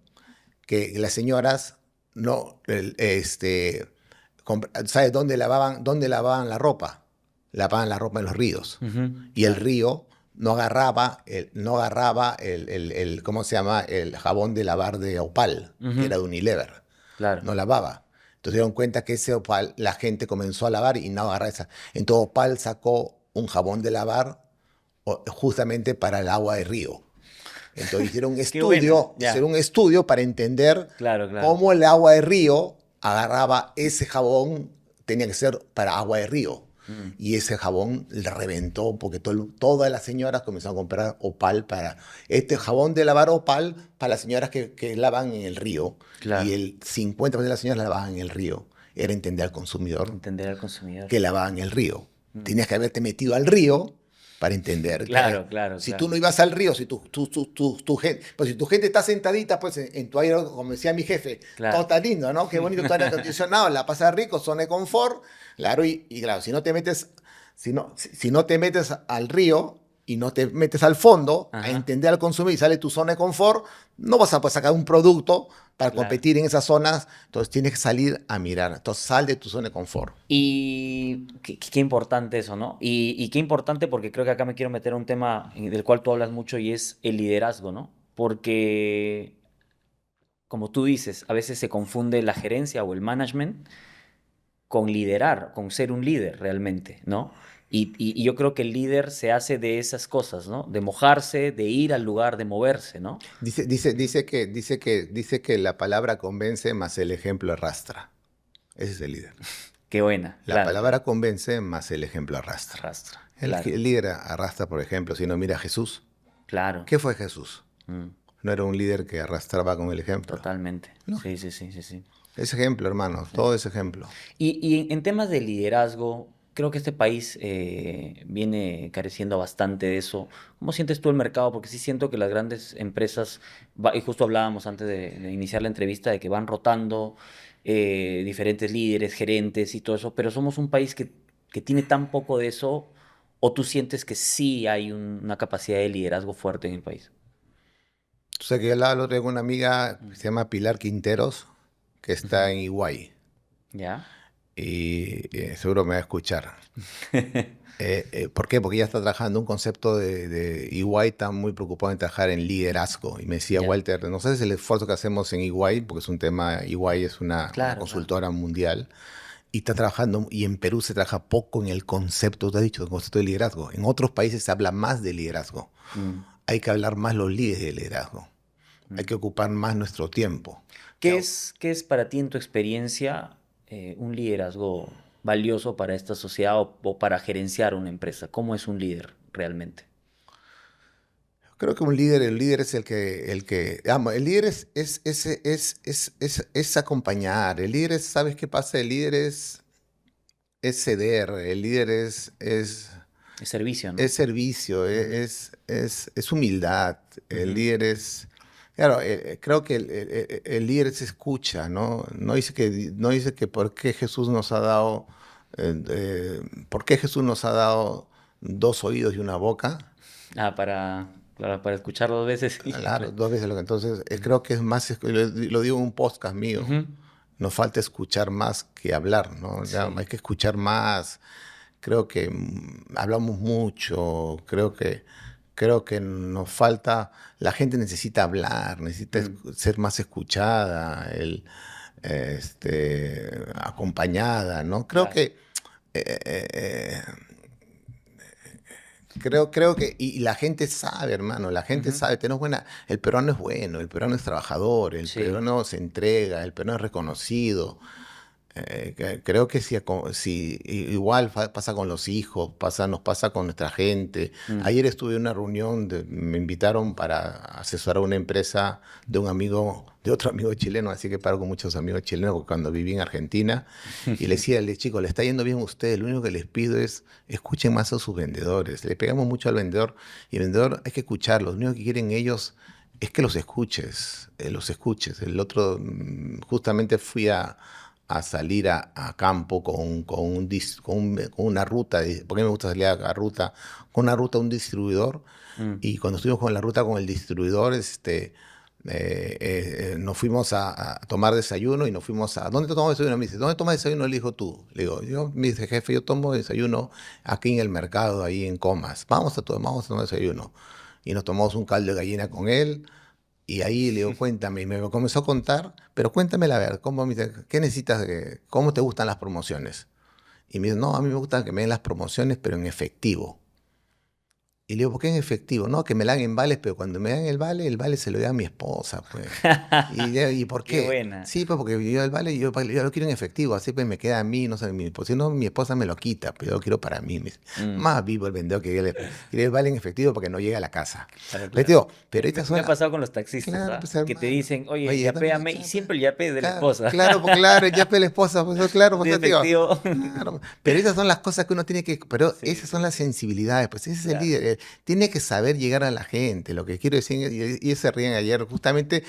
que las señoras no, ¿sabes dónde lavaban la ropa? Lavaban la ropa en los ríos. Ujú. Y el río no agarraba ¿cómo se llama? El jabón de lavar de Opal, que Ujú. era de Unilever. Claro. No lavaba. Entonces dieron cuenta que ese Opal, la gente comenzó a lavar y no agarrar esa. Entonces Opal sacó un jabón de lavar justamente para el agua de río. Entonces Qué buena. hicieron Ya. un estudio para entender Claro, claro. cómo el agua de río agarraba ese jabón, tenía que ser para agua de río. Mm. Y ese jabón le reventó porque todas las señoras comenzaron a comprar Opal para este jabón de lavar Opal para las señoras que lavan en el río. Y Claro. el 50% de las señoras lavaban en el río. Era entender al consumidor Entender al consumidor. que lavaban en el río. Mm. Tenías que haberte metido al río para entender que Claro, claro, si tú claro. no ibas al río, si tu gente, pues si tu gente está sentadita, pues en tu aire, como decía mi jefe, todo Claro. está lindo, ¿no? Qué bonito tu aire acondicionado, la pasas rico, zona de confort, claro, y claro, si no te metes al río y no te metes al fondo a Ajá. entender al consumidor y sale tu zona de confort, no vas a poder sacar un producto para Claro. competir en esas zonas, entonces tienes que salir a mirar, entonces sal de tu zona de confort. Y qué importante eso, ¿no? Y qué importante porque creo que acá me quiero meter a un tema del cual tú hablas mucho y es el liderazgo, ¿no? Porque, como tú dices, a veces se confunde la gerencia o el management con liderar, con ser un líder realmente, ¿no? Y yo creo que el líder se hace de esas cosas, ¿no? De mojarse, de ir al lugar, de moverse, ¿no? Dice que la palabra convence más el ejemplo arrastra. Ese es el líder. Qué buena, La claro, claro. palabra convence más el ejemplo arrastra. Arrastra, El, claro, el líder arrastra, por ejemplo, si no mira a Jesús. claro. ¿Qué fue Jesús? Mm, ¿No era un líder que arrastraba con el ejemplo? totalmente. No. Sí, sí, sí, sí, sí. Ese ejemplo, hermano, Sí. todo ese ejemplo. Y en temas de liderazgo, creo que este país viene careciendo bastante de eso. ¿Cómo sientes tú el mercado? Porque sí siento que las grandes empresas, y justo hablábamos antes de iniciar la entrevista, de que van rotando diferentes líderes, gerentes y todo eso, pero somos un país que tiene tan poco de eso, ¿o tú sientes que sí hay una capacidad de liderazgo fuerte en el país? Tú sabes que yo hablaba el otro día con una amiga que Mm. se llama Pilar Quinteros, que Ujú. está en Iguay. ¿Ya? Y seguro me va a escuchar. ¿Por qué? Porque ella está trabajando un concepto de EY, está muy preocupado en trabajar en liderazgo. Y me decía, Ya. Walter, no sabes el esfuerzo que hacemos en EY, porque es un tema, EY es una Claro, claro. consultora mundial, y está trabajando, y en Perú se trabaja poco en el concepto, te has dicho, el concepto de liderazgo. En otros países se habla más de liderazgo. Mm, Hay que hablar más los líderes de liderazgo. Hay mm. que ocupar más nuestro tiempo. ¿Qué es para ti en tu experiencia un liderazgo valioso para esta sociedad o para gerenciar una empresa? ¿Cómo es un líder realmente? Creo que el líder es el líder es acompañar. El líder ¿sabes qué pasa? El líder es ceder, el líder El servicio, ¿no? es servicio, Ujú. es humildad. El Ujú. líder claro, creo que el líder se escucha, ¿no? No dice que por qué Jesús nos ha dado 2 oídos y una boca. Ah, para Claro, para escuchar dos veces. Sí, Claro, claro. dos veces lo que entonces creo que es más, lo digo en un podcast mío, Ujú. nos falta escuchar más que hablar, ¿no? Ya hay Sí. que escuchar más. Creo que hablamos mucho, creo que nos falta, la gente necesita hablar, necesita Mm, ser más escuchada, acompañada, ¿no? claro. Eh, eh, eh, creo que, y la gente sabe, hermano, la gente Ujú. sabe, tenemos buena, el peruano es bueno, el peruano es trabajador, el Sí. peruano se entrega, el peruano es reconocido. Creo que si igual pasa con los hijos, nos pasa con nuestra gente. Mm, Ayer estuve en una reunión, me invitaron para asesorar una empresa de un amigo, de otro amigo chileno, así que paro con muchos amigos chilenos porque cuando viví en Argentina y le decía, chicos, le está yendo bien a ustedes, lo único que les pido es escuchen más a sus vendedores. Le pegamos mucho al vendedor y el vendedor hay que escucharlos, lo único que quieren ellos es que los escuches, los escuches. El otro, justamente fui a salir a campo con una ruta, ¿por qué me gusta salir a ruta? Con una ruta, un distribuidor, mm. y cuando estuvimos con la ruta con el distribuidor, nos fuimos a tomar desayuno y nos fuimos a... ¿Dónde tomamos desayuno? Me dice, ¿dónde tomas desayuno? Le dijo tú. Le digo, me dice, jefe, yo tomo desayuno aquí en el mercado, ahí en Comas. Vamos a tomar desayuno. Y nos tomamos un caldo de gallina con él, y ahí le digo, cuéntame, y me comenzó a contar, pero cuéntamela a ver, ¿qué necesitas? ¿Cómo te gustan las promociones? Y me dice, no, a mí me gusta que me den las promociones, pero en efectivo. Y le digo, ¿por qué en efectivo? No, que me la dan en vales, pero cuando me dan el vale se lo da a mi esposa, pues. ¿Y por Qué qué? buena. Sí, pues porque yo el vale, yo lo quiero en efectivo, así pues me queda a mí, no sé, pues, si no, mi esposa me lo quita, pero yo lo quiero para mí. Mm, Más vivo el vendedor que quiere el vale en efectivo porque no llega a la casa. claro, Le claro. digo, pero Me, estas me- son me ha las... pasado con los taxistas, Claro, ¿ah? pues Que te hermano. dicen, oye, Oye, dame, yapéame, y siempre el yapé es de la claro, esposa. claro, pues claro, ya pe la esposa, pues claro, De pues te digo, efectivo. claro, pero esas son las cosas que uno tiene que, pero Sí, esas son sí, las sí. sensibilidades, pues ese es el Claro. líder, tiene que saber llegar a la gente, lo que quiero decir, y se ríen ayer, justamente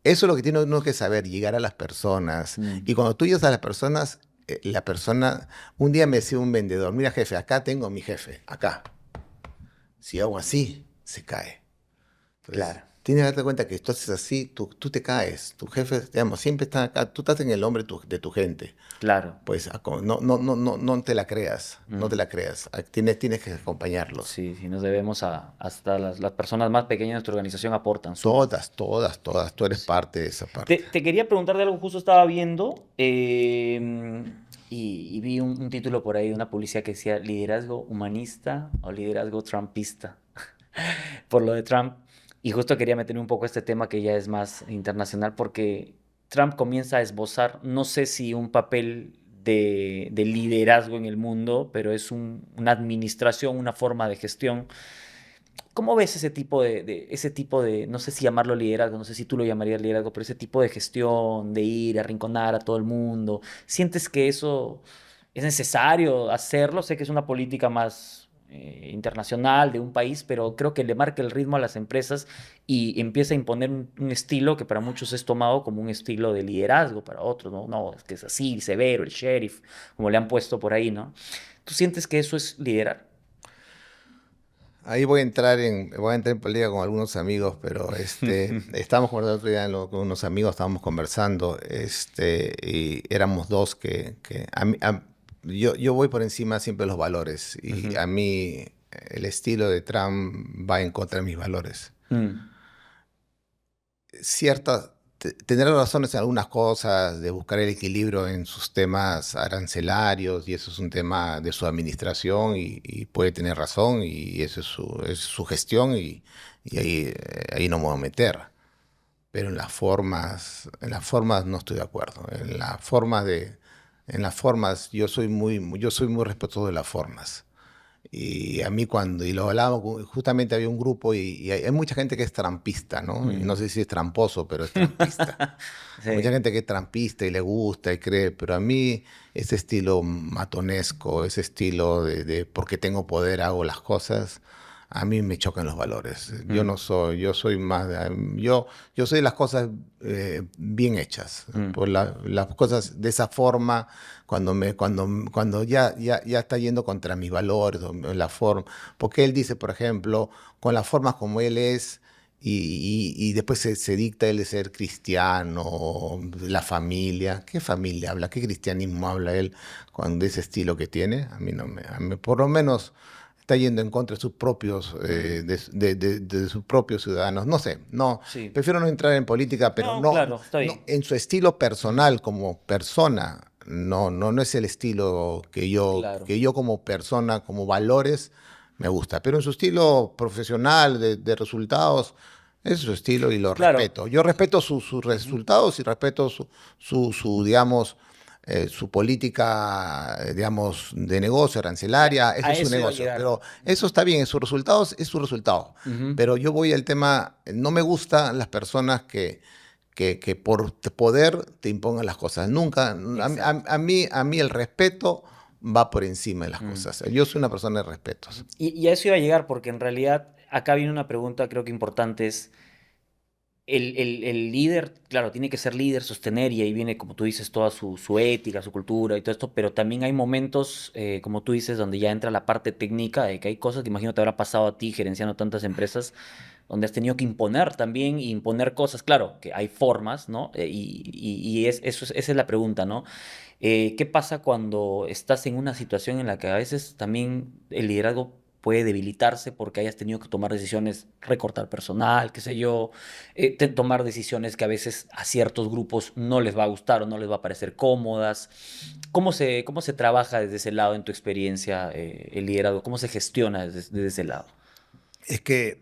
eso es lo que tiene uno que saber, llegar a las personas, Mm, y cuando tú llegas a las personas, la persona, un día me decía un vendedor, mira jefe, acá tengo a mi jefe, acá, si hago así, se cae. Entonces, claro. tienes que darte cuenta que esto es así, tú te caes, tu jefe, digamos, siempre está acá, tú estás en el hombro de tu gente. Claro. Pues no te la creas, no te Mm, la creas. Tienes que acompañarlos. sí, sí, nos debemos hasta las personas más pequeñas de nuestra organización aportan, súper. Todas, tú eres Sí. parte de esa Te, parte. te quería preguntar de algo, justo estaba viendo y vi un título por ahí de una publicidad que decía liderazgo humanista o liderazgo trumpista, por lo de Trump. Y justo quería meter un poco este tema que ya es más internacional porque Trump comienza a esbozar, no sé si un papel de liderazgo en el mundo, pero es una administración, una forma de gestión. ¿Cómo ves ese tipo de, no sé si llamarlo liderazgo, no sé si tú lo llamarías liderazgo, pero ese tipo de gestión, de ir a arrinconar a todo el mundo? ¿Sientes que eso es necesario hacerlo? Sé que es una política más internacional de un país, pero creo que le marca el ritmo a las empresas y empieza a imponer un estilo que para muchos es tomado como un estilo de liderazgo, para otros, ¿no? No, es que es así, severo, el sheriff, como le han puesto por ahí, ¿no? ¿Tú sientes que eso es liderar? Ahí voy a entrar en política con algunos amigos, pero estábamos conversando el otro día con unos amigos, estábamos conversando, y éramos dos que yo voy por encima siempre de los valores, y Ujú. a mí el estilo de Trump va en contra de mis valores. Mm, Tener razones en algunas cosas, de buscar el equilibrio en sus temas arancelarios, y eso es un tema de su administración, y puede tener razón, y eso es su gestión, y ahí no me voy a meter. Pero en las formas no estoy de acuerdo. En las formas, yo soy muy respetuoso de las formas. Y a mí y lo hablábamos, justamente había un grupo y hay mucha gente que es trampista, ¿no? Y no mm. sé si es tramposo, pero es trampista. Hay mucha Sí. gente que es trampista y le gusta y cree, pero a mí ese estilo matonesco, ese estilo de porque tengo poder hago las cosas, a mí me chocan los valores. Yo Mm, no soy, yo soy más, yo soy de las cosas bien hechas. mm, Por las cosas de esa forma, cuando ya está yendo contra mis valores, o la forma. Porque él dice, por ejemplo, con las formas como él es, y después se dicta él de ser cristiano, la familia. ¿Qué familia habla? ¿Qué cristianismo habla él con ese estilo que tiene? A mí no me, por lo menos está yendo en contra de sus propios, mm. de sus propios ciudadanos. No sé, no, Sí. prefiero no entrar en política, pero No, no, claro, está no, bien. en su estilo Mm, personal como persona, no es el estilo claro. que yo como persona, como valores, me gusta. Pero en su estilo profesional, de resultados, es su estilo y lo Claro. respeto. Yo respeto sus Ujú. resultados y respeto digamos, su política, digamos, de negocio, Ya, arancelaria, ese a es su eso iba a negocio. llegar. Pero eso está bien, sus resultados es su resultado. Ujú. Pero yo voy al tema, no me gustan las personas que por poder te impongan las cosas. Nunca, Exacto. a mí el respeto va por encima de las Mm. cosas. Yo soy una persona de respetos. Y a eso iba a llegar porque en realidad acá viene una pregunta creo que importante es, el líder, claro, tiene que ser líder, sostener y ahí viene, como tú dices, toda su ética, su cultura y todo esto, pero también hay momentos, como tú dices, donde ya entra la parte técnica, de que hay cosas que imagino te habrá pasado a ti gerenciando tantas empresas, donde has tenido que imponer también, y imponer cosas, claro, que hay formas, ¿no? Esa es la pregunta, ¿no? ¿Qué pasa cuando estás en una situación en la que a veces también el liderazgo puede debilitarse porque hayas tenido que tomar decisiones, recortar personal, qué sé yo, tomar decisiones que a veces a ciertos grupos no les va a gustar o no les va a parecer cómodas? Cómo se trabaja desde ese lado en tu experiencia, el liderazgo? ¿Cómo se gestiona desde ese lado? Es que,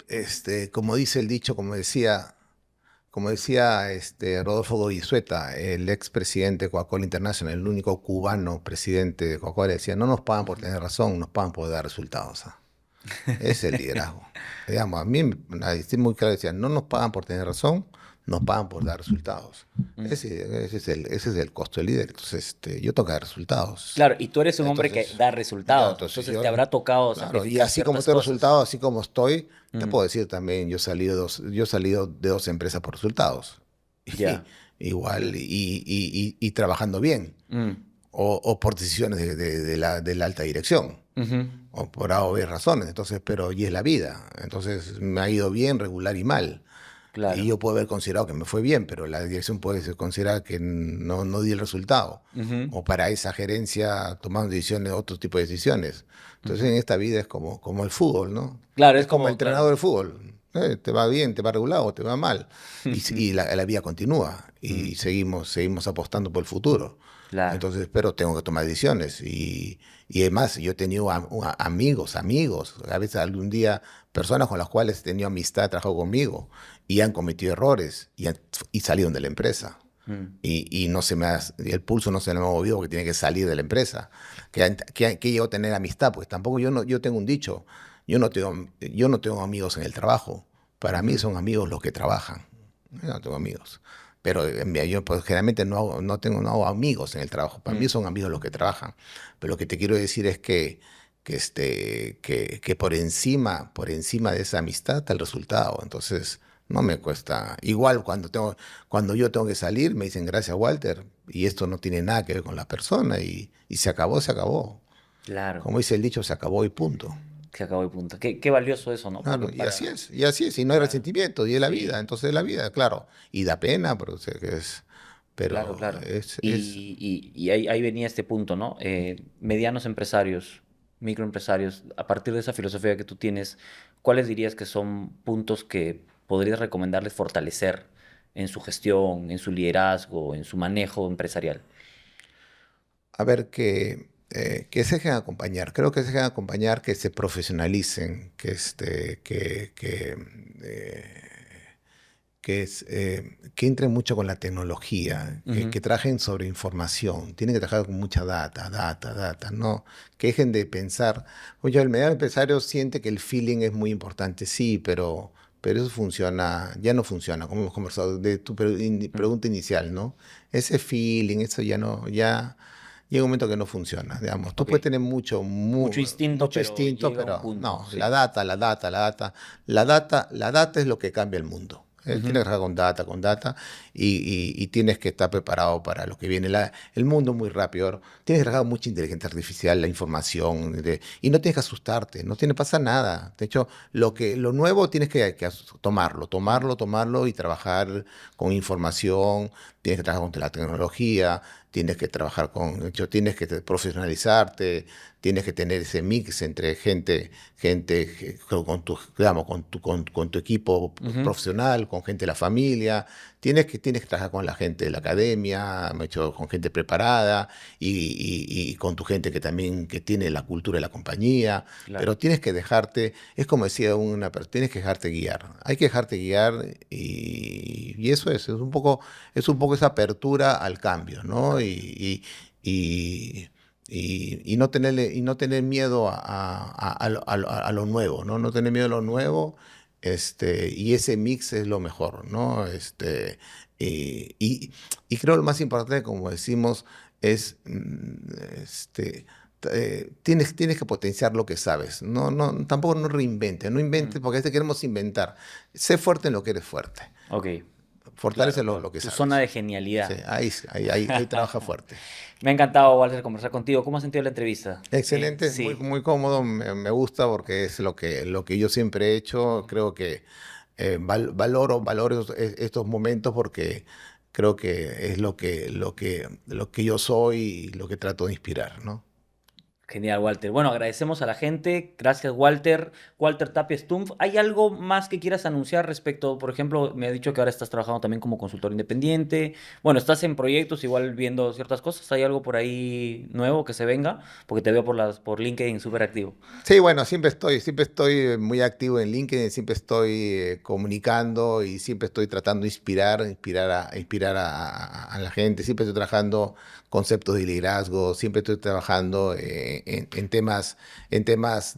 como dice el dicho, como decía Rodolfo Goizueta, el expresidente de Coca-Cola International, el único cubano presidente de Coca-Cola, decía, no nos pagan por Ujú. tener razón, nos pagan por dar resultados. ¿Ah? Es el liderazgo. Digamos, a mí, estoy muy claro, decía, no nos pagan por tener razón, nos pagan por dar resultados. Mm. Ese es el costo del líder. Entonces, yo tengo que dar resultados. Claro, y tú eres un hombre que Entonces, da ya, resultados, entonces entonces te yo, habrá tocado claro, y sacrificar así como ciertas estoy cosas. resultado, así como estoy, te Mm, puedo decir también, yo he salido de dos empresas por resultados. Y, ya. igual, y trabajando bien, Mm, o por decisiones de la alta dirección ujú. o por A o B razones, entonces, pero y es la vida, entonces me ha ido bien, regular y mal. Y Claro. yo puedo haber considerado que me fue bien, pero la dirección puede considerar que no di el resultado. Ujú, O para esa gerencia tomando decisiones, otro tipo de decisiones. Entonces ujú. en esta vida es como el fútbol, ¿no? Claro, Es es como el como, entrenador claro. del fútbol. Te va bien, te va regulado, o te va mal. Y la vida continúa Mm, y seguimos apostando por el futuro. claro. Entonces, pero tengo que tomar decisiones. Y además, yo he tenido amigos, a veces algún día, personas con las cuales he tenido amistad, trabajado conmigo, y han cometido errores y salieron de la empresa. Mm, Y no se me el pulso no se me ha movido porque tiene que salir de la empresa. Que llegó a tener amistad, pues tampoco yo tengo un dicho, yo no tengo amigos en el trabajo. Para mí ujú, son amigos los que trabajan. Yo no tengo amigos. Pero mira, yo pues, generalmente no hago amigos en el trabajo. Para mí mm. son amigos los que trabajan. Pero lo que te quiero decir es que por encima de esa amistad está el resultado. Entonces, no me cuesta. Igual cuando yo tengo que salir, me dicen gracias, Walter, y esto no tiene nada que ver con la persona, y se acabó, se acabó. Claro, Como dice el dicho, se acabó y punto. se acabó el punto. Qué valioso eso, ¿no? Porque Claro, para... y no hay Claro, resentimiento, y es la vida, sí, entonces es la vida, claro, y da pena, pero, o sea, claro, pero claro. es. Y ahí venía este punto, ¿no? Medianos empresarios, microempresarios, a partir de esa filosofía que tú tienes, ¿cuáles dirías que son puntos que podrías recomendarles fortalecer en su gestión, en su liderazgo, en su manejo empresarial? A ver, que se dejen acompañar, creo que se dejen acompañar, que se profesionalicen, eh, que entren mucho con la tecnología, Ujú, que trabajen sobre información, tienen que trabajar con mucha data, ¿no? Que dejen de pensar, oye, el mediano empresario siente que el feeling es muy importante, sí, pero eso funciona, ya no funciona, como hemos conversado de tu mm, pregunta inicial, ¿no? Ese feeling, eso ya no, llega un momento que no funciona, digamos. Tú Ok. puedes tener Mucho instinto, mucho pero instinto, llega un pero punto. no, Sí. la data es lo que cambia el mundo. Tienes que trabajar con data y tienes que estar preparado para lo que viene. El mundo es muy rápido. Tienes que trabajar mucha inteligencia artificial, la información, y no tienes que asustarte, no tiene pasa nada. De hecho, lo nuevo tienes que tomarlo y trabajar con información, tienes que trabajar con la tecnología, tienes que trabajar de hecho, tienes que profesionalizarte, tienes que tener ese mix entre digamos, con tu equipo Ujú. profesional, con gente de la familia, tienes que trabajar con la gente de la academia, con gente preparada y con tu gente que también que tiene la cultura de la compañía, Claro. pero tienes que dejarte, es como decía una persona, tienes que dejarte guiar, hay que dejarte guiar y eso es un poco esa apertura al cambio, ¿no? Y, y no tener miedo a lo nuevo, ¿no? No tener miedo a lo nuevo, y ese mix es lo mejor, ¿no? Y creo lo más importante, como decimos, es, tienes que potenciar lo que sabes, tampoco no reinventes, no inventes, Mm. porque a veces queremos inventar. Sé fuerte en lo que eres fuerte, Ok, claro, fortalece claro. lo que Tu zona sabes. de Sí, genialidad. ahí trabaja fuerte. Me ha encantado, Walter, conversar contigo. ¿Cómo has sentido la entrevista? Excelente, muy, Sí. muy cómodo, me gusta porque es lo que yo siempre he hecho. Creo que valoro estos momentos porque creo que es lo que yo soy y lo que trato de inspirar, ¿no? Genial, Walter. Bueno, agradecemos a la gente. Gracias, Walter. Walter Tapia Stumpf. ¿Hay algo más que quieras anunciar respecto? Por ejemplo, me ha dicho que ahora estás trabajando también como consultor independiente. Bueno, estás en proyectos, igual viendo ciertas cosas. ¿Hay algo por ahí nuevo que se venga? Porque te veo por LinkedIn súper activo. Sí, bueno, siempre estoy muy activo en LinkedIn, siempre estoy comunicando y siempre estoy tratando de inspirar a la gente, siempre estoy trabajando conceptos de liderazgo, siempre estoy trabajando en temas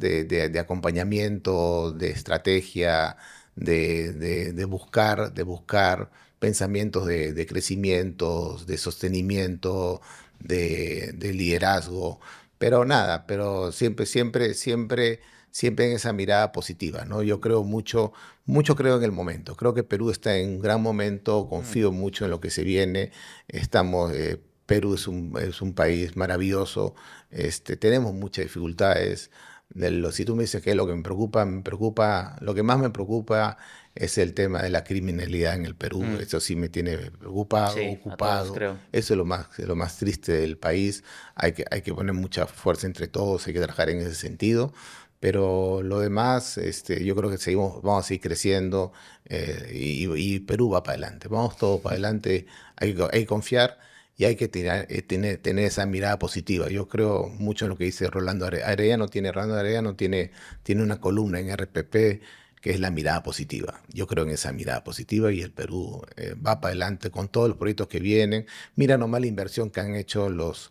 de acompañamiento, de estrategia, de buscar pensamientos de crecimientos, de sostenimiento, de liderazgo. Pero nada, pero siempre en esa mirada positiva, ¿no? Yo creo mucho creo en el momento. Creo que Perú está en un gran momento, Mm. confío mucho en lo que se viene. Perú es un país maravilloso. Tenemos muchas dificultades. Si tú me dices qué es lo que lo que más me preocupa es el tema de la criminalidad en el Perú. Mm. Eso sí me tiene preocupado, Sí, a todos ocupado. creo. Eso es lo más triste del país. Hay que poner mucha fuerza entre todos, hay que trabajar en ese sentido. Pero lo demás, yo creo que vamos a seguir creciendo y Perú va para adelante. Vamos todos para adelante, hay que confiar y hay que tener esa mirada positiva. Yo creo mucho en lo que dice Rolando Arellano tiene una columna en RPP que es la mirada positiva. Yo creo en esa mirada positiva y el Perú va para adelante con todos los proyectos que vienen. Mira nomás la inversión que han hecho los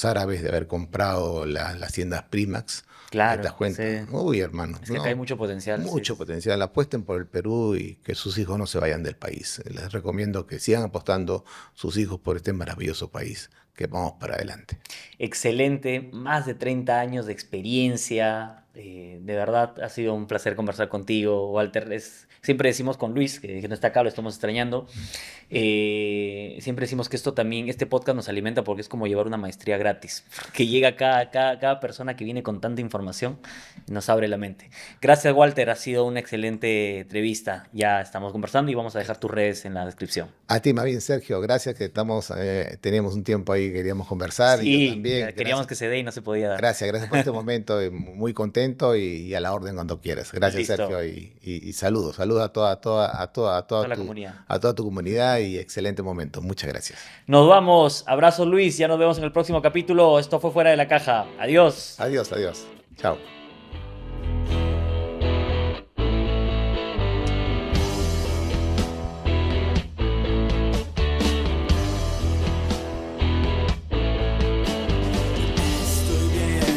árabes de haber comprado las haciendas Primax. ¿Te das Claro, sí. cuenta? Uy, hermano, Es que acá hay no, mucho potencial, sí. mucho potencial. Apuesten por el Perú y que sus hijos no se vayan del país. Les recomiendo que sigan apostando sus hijos por este maravilloso país, que vamos para adelante. Excelente, más de 30 años de experiencia. De verdad, ha sido un placer conversar contigo, Walter. Siempre decimos con Luis, que no está acá, lo estamos extrañando. Siempre decimos que esto también, este podcast nos alimenta porque es como llevar una maestría gratis, que llega cada persona que viene con tanta información y nos abre la mente. Gracias, Walter, ha sido una excelente entrevista. Ya estamos conversando y vamos a dejar tus redes en la descripción. A ti, más bien, Sergio, gracias que teníamos un tiempo ahí, queríamos conversar y yo Sí, también. queríamos Gracias, que se dé y no se podía dar. gracias por este momento, muy contento y a la orden cuando quieras. Gracias, Listo, Sergio, y saludos toda la comunidad. a toda tu comunidad y excelente momento. Muchas gracias. Nos vamos. Abrazo, Luis. Ya nos vemos en el próximo capítulo. Esto fue Fuera de la Caja. Adiós. Adiós, adiós. Chao.